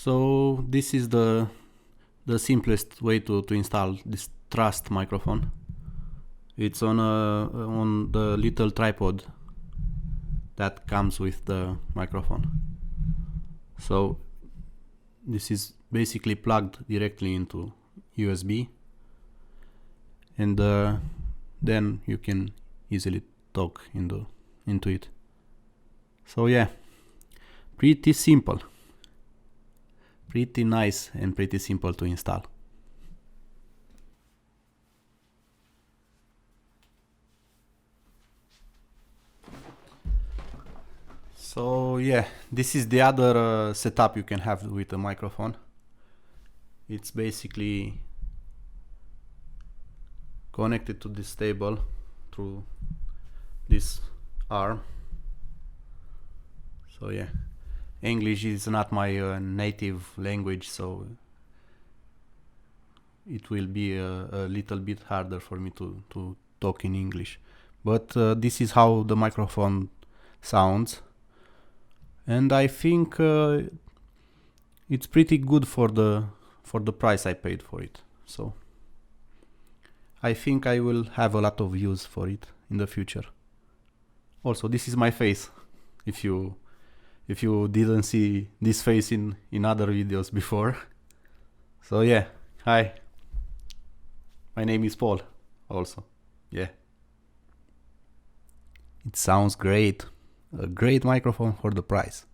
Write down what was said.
So this is the simplest way to install this Trust microphone. It's on the little tripod that comes with the microphone. So this is basically plugged directly into USB, and then you can easily talk into it. So yeah, pretty simple, pretty nice, and pretty simple to install. So yeah, this is the other setup you can have with a microphone. It's basically connected to this table through this arm. So yeah, English is not my native language, so it will be a little bit harder for me to talk in English. But this is how the microphone sounds, and I think it's pretty good for the price I paid for it. So I think I will have a lot of use for it in the future. Also, this is my face. If you didn't see this face in other videos before. So yeah, hi. My name is Paul. Also, yeah. It sounds great. A great microphone for the price.